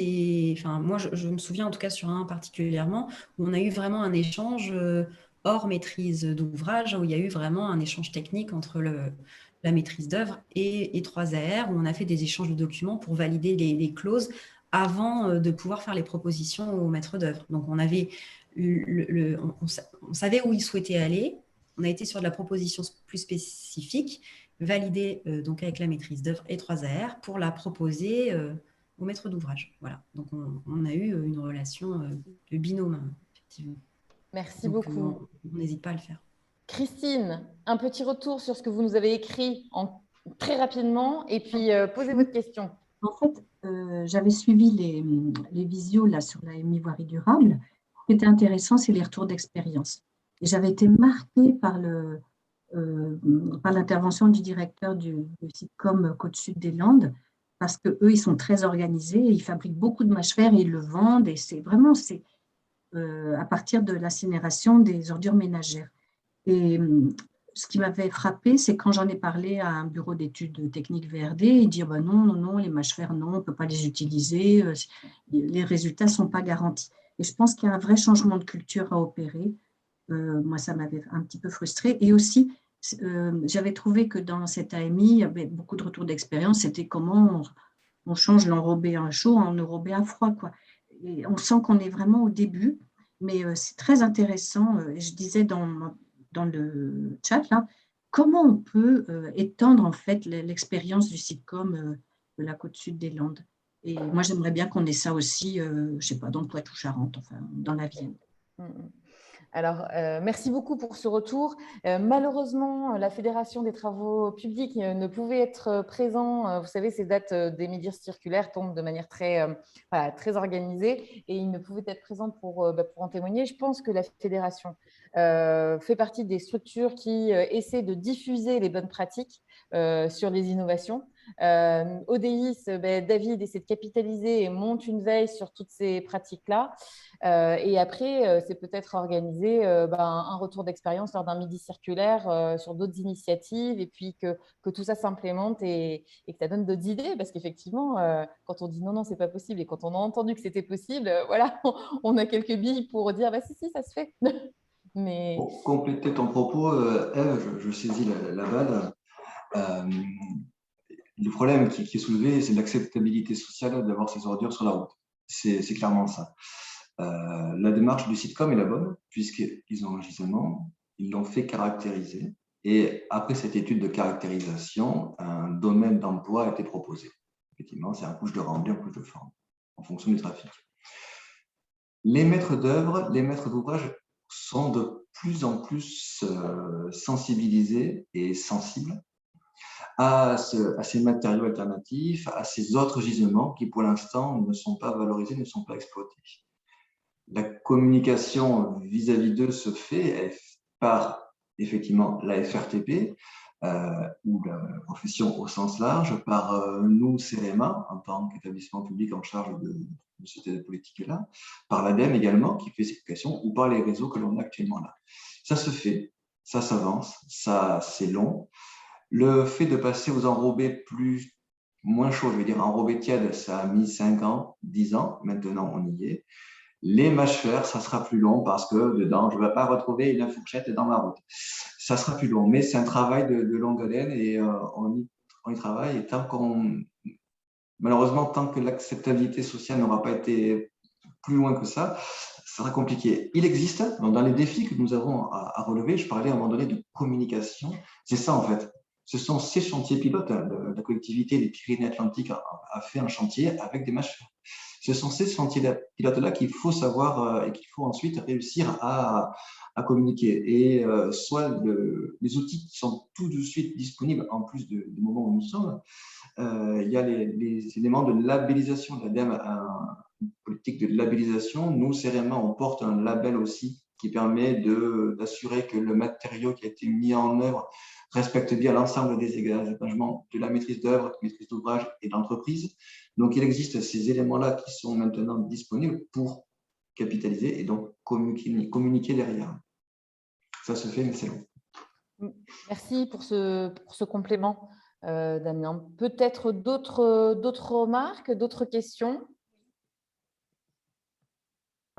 moi, je me souviens en tout cas sur un particulièrement, où on a eu vraiment un échange hors maîtrise d'ouvrage, où il y a eu vraiment un échange technique entre la maîtrise d'œuvre et 3R, où on a fait des échanges de documents pour valider les clauses avant de pouvoir faire les propositions aux maîtres d'œuvre. Donc, on avait on savait où ils souhaitaient aller. On a été sur de la proposition plus spécifique, validée donc avec la maîtrise d'œuvre et 3AR pour la proposer au maître d'ouvrage. Voilà. Donc, on a eu une relation de binôme, effectivement. Merci beaucoup. On n'hésite pas à le faire. Christine, un petit retour sur ce que vous nous avez écrit très rapidement et puis posez votre question. En fait, j'avais suivi les visios là, sur la mi-voirie durable. Ce qui était intéressant, c'est les retours d'expérience. Et j'avais été marquée par l'intervention du directeur du sitcom Côte-Sud des Landes, parce qu'eux, ils sont très organisés, ils fabriquent beaucoup de mâchefers et ils le vendent, et c'est vraiment à partir de l'incinération des ordures ménagères. Et ce qui m'avait frappé, c'est quand j'en ai parlé à un bureau d'études techniques VRD, ils disent bah non, les mâchefers, non, on ne peut pas les utiliser, les résultats ne sont pas garantis. Et je pense qu'il y a un vrai changement de culture à opérer. Moi, ça m'avait un petit peu frustrée. Et aussi, j'avais trouvé que dans cette AMI, il y avait beaucoup de retours d'expérience. C'était comment on change l'enrobé à chaud en enrobé à froid, quoi. Et on sent qu'on est vraiment au début, mais c'est très intéressant. Je disais dans le chat, là, comment on peut étendre en fait l'expérience du sitcom de la Côte-Sud des Landes. Et moi, j'aimerais bien qu'on ait ça aussi, je ne sais pas, dans le Poitou-Charentes, enfin, dans la Vienne. Alors, merci beaucoup pour ce retour. Malheureusement, la Fédération des travaux publics ne pouvait être présent. Vous savez, ces dates des médias circulaires tombent de manière très organisée et il ne pouvait être présent pour en témoigner. Je pense que la Fédération fait partie des structures qui essaient de diffuser les bonnes pratiques sur les innovations. ODIS, David essaie de capitaliser et monte une veille sur toutes ces pratiques-là. Et après, c'est peut-être organiser un retour d'expérience lors d'un midi circulaire sur d'autres initiatives et puis que tout ça s'implémente et que ça donne d'autres idées. Parce qu'effectivement, quand on dit non, c'est pas possible et quand on a entendu que c'était possible, voilà, on a quelques billes pour dire si, ça se fait. Mais... Pour compléter ton propos, Ève, je saisis la balle. Le problème qui est soulevé, c'est l'acceptabilité sociale d'avoir ces ordures sur la route. C'est clairement ça. La démarche du sitcom est la bonne, puisqu'ils ont un gisement, ils l'ont fait caractériser, et après cette étude de caractérisation, un domaine d'emploi a été proposé. Effectivement, c'est un couche de rendu, un couche de forme, en fonction du trafic. Les maîtres d'œuvre, les maîtres d'ouvrage sont de plus en plus sensibilisés et sensibles à ces matériaux alternatifs, à ces autres gisements qui, pour l'instant, ne sont pas valorisés, ne sont pas exploités. La communication vis-à-vis d'eux se fait par, effectivement, la FRTP, ou la profession au sens large, par nous, CEREMA, en tant qu'établissement public en charge de cette politique-là, par l'ADEME également, qui fait cette éducation, ou par les réseaux que l'on a actuellement là. Ça se fait, ça s'avance, ça c'est long. Le fait de passer aux enrobés moins chauds, je veux dire enrobés tièdes, ça a mis 5 ans, 10 ans, maintenant on y est. Les mâchefers, ça sera plus long parce que dedans, je ne vais pas retrouver une fourchette dans ma route. Ça sera plus long, mais c'est un travail de longue haleine et on y travaille. Et malheureusement, tant que l'acceptabilité sociale n'aura pas été plus loin que ça sera compliqué. Il existe, donc dans les défis que nous avons à relever, je parlais à un moment donné de communication, c'est ça en fait. Ce sont ces chantiers pilotes. La collectivité des Pyrénées-Atlantiques a fait un chantier avec des mâchefers. Ce sont ces chantiers pilotes-là qu'il faut savoir et qu'il faut ensuite réussir à communiquer. Et soit les outils qui sont tout de suite disponibles, en plus du moment où nous sommes, il y a les éléments de labellisation. L'ADEME a une politique de labellisation. Nous, CEREMA, on porte un label aussi qui permet d'assurer que le matériau qui a été mis en œuvre respecte bien l'ensemble des engagements de la maîtrise d'œuvre, maîtrise d'ouvrage et d'entreprise. Donc, il existe ces éléments-là qui sont maintenant disponibles pour capitaliser et donc communiquer derrière. Ça se fait, mais c'est long. Merci pour ce complément, Damien. Peut-être d'autres remarques, d'autres questions?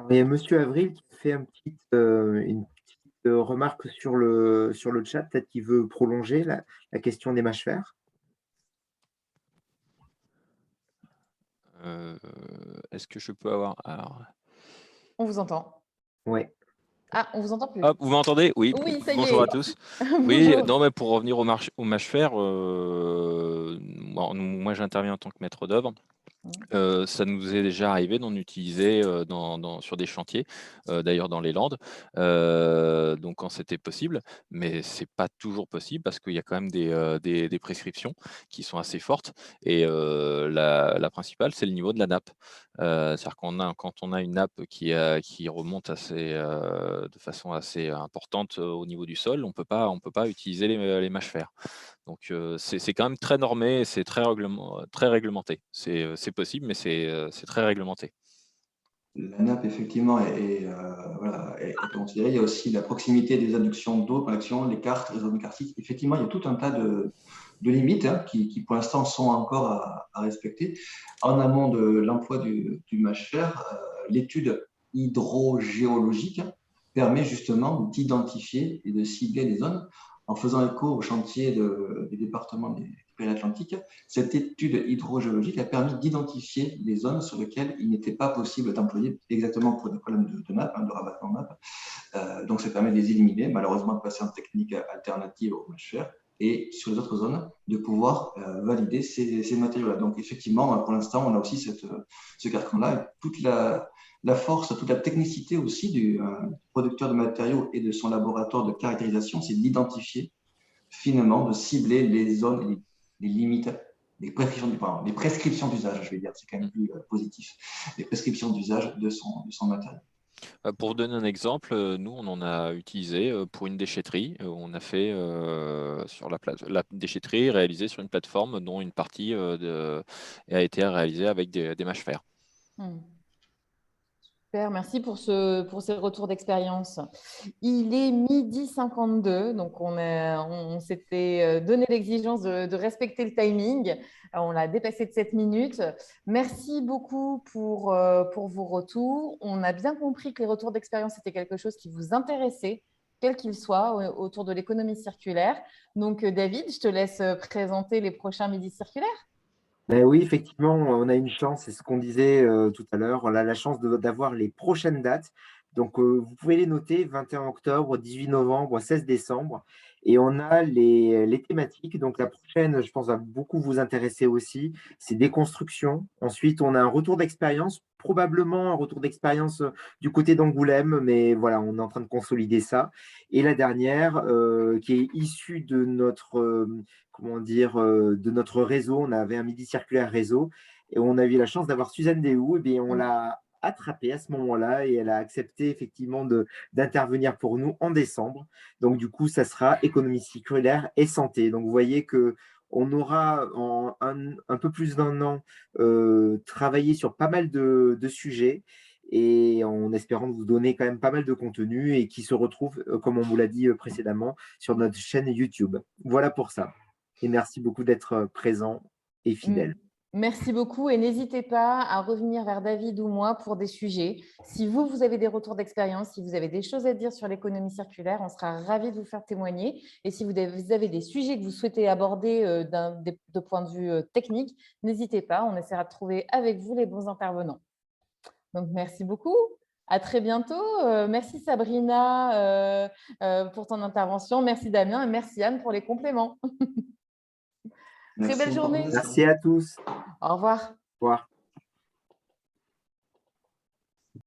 Il y a Monsieur Avril qui fait une petite remarque sur le chat, peut-être qu'il veut prolonger la question des mâchefers. Est-ce que je peux avoir... Alors... On vous entend. Oui. Ah, on vous entend plus. Hop, vous m'entendez? Oui. Oui, ça y est. Bonjour à tous. Oui, non, mais pour revenir au mâchefers, moi j'interviens en tant que maître d'œuvre. Ça nous est déjà arrivé d'en utiliser sur des chantiers, d'ailleurs dans les Landes, donc quand c'était possible, mais c'est pas toujours possible parce qu'il y a quand même des prescriptions qui sont assez fortes et la principale, c'est le niveau de la nappe. C'est-à-dire quand on a une nappe qui remonte de façon assez importante au niveau du sol, on peut pas utiliser les mâches fer. Donc c'est quand même très normé, c'est très réglementé. C'est possible, mais c'est très réglementé. La nappe, effectivement, voilà, est considérée. Il y a aussi la proximité des adductions d'eau, connexion, les cartes, les zones karstiques. Effectivement, il y a tout un tas de limites qui, pour l'instant, sont encore à respecter. En amont de l'emploi du mâche-fer, l'étude hydrogéologique permet justement d'identifier et de cibler les zones. En faisant écho au chantier des départements des Pyrénées-Atlantiques, cette étude hydrogéologique a permis d'identifier les zones sur lesquelles il n'était pas possible d'employer exactement pour des problèmes de nappe, de rabattement de nappe. Donc, ça permet de les éliminer, malheureusement de passer en technique alternative au mâche-fer et sur les autres zones de pouvoir valider ces matériaux-là. Donc, effectivement, pour l'instant, on a aussi ce carcan-là et toute la force, toute la technicité aussi du producteur de matériaux et de son laboratoire de caractérisation, c'est d'identifier finement, de cibler les zones et les limites, les prescriptions d'usage, je vais dire, c'est quand même plus positif, les prescriptions d'usage de son matériel. Pour vous donner un exemple, nous, on en a utilisé pour une déchetterie. On a fait sur la déchetterie réalisée sur une plateforme dont une partie a été réalisée avec des mâches fer. Super, merci pour ces retours d'expérience. Il est 12h52, donc on s'était donné l'exigence de respecter le timing. On l'a dépassé de 7 minutes. Merci beaucoup pour vos retours. On a bien compris que les retours d'expérience, c'était quelque chose qui vous intéressait, quel qu'il soit, autour de l'économie circulaire. Donc, David, je te laisse présenter les prochains midis circulaires. Ben oui, effectivement, on a une chance, c'est ce qu'on disait tout à l'heure, on a la chance d'avoir les prochaines dates. Donc, vous pouvez les noter, 21 octobre, 18 novembre, 16 décembre. Et on a les thématiques. Donc, la prochaine, je pense, va beaucoup vous intéresser aussi, c'est déconstruction. Ensuite, on a un retour d'expérience, probablement un retour d'expérience du côté d'Angoulême, mais voilà, on est en train de consolider ça. Et la dernière, qui est issue de notre de notre réseau. On avait un midi circulaire réseau et on a eu la chance d'avoir Suzanne Déhou. Et bien, on l'a attrapée à ce moment-là et elle a accepté effectivement d'intervenir pour nous en décembre. Donc, du coup, ça sera économie circulaire et santé. Donc, vous voyez que on aura en un peu plus d'un an travaillé sur pas mal de sujets et en espérant vous donner quand même pas mal de contenu et qui se retrouve, comme on vous l'a dit précédemment, sur notre chaîne YouTube. Voilà pour ça. Et merci beaucoup d'être présent et fidèle. Merci beaucoup et n'hésitez pas à revenir vers David ou moi pour des sujets. Si vous avez des retours d'expérience, si vous avez des choses à dire sur l'économie circulaire, on sera ravis de vous faire témoigner. Et si vous avez des sujets que vous souhaitez aborder de point de vue technique, n'hésitez pas, on essaiera de trouver avec vous les bons intervenants. Donc, merci beaucoup. À très bientôt. Merci Sabrina pour ton intervention. Merci Damien et merci Anne pour les compléments. Très belle journée. Merci à tous. Au revoir. Au revoir.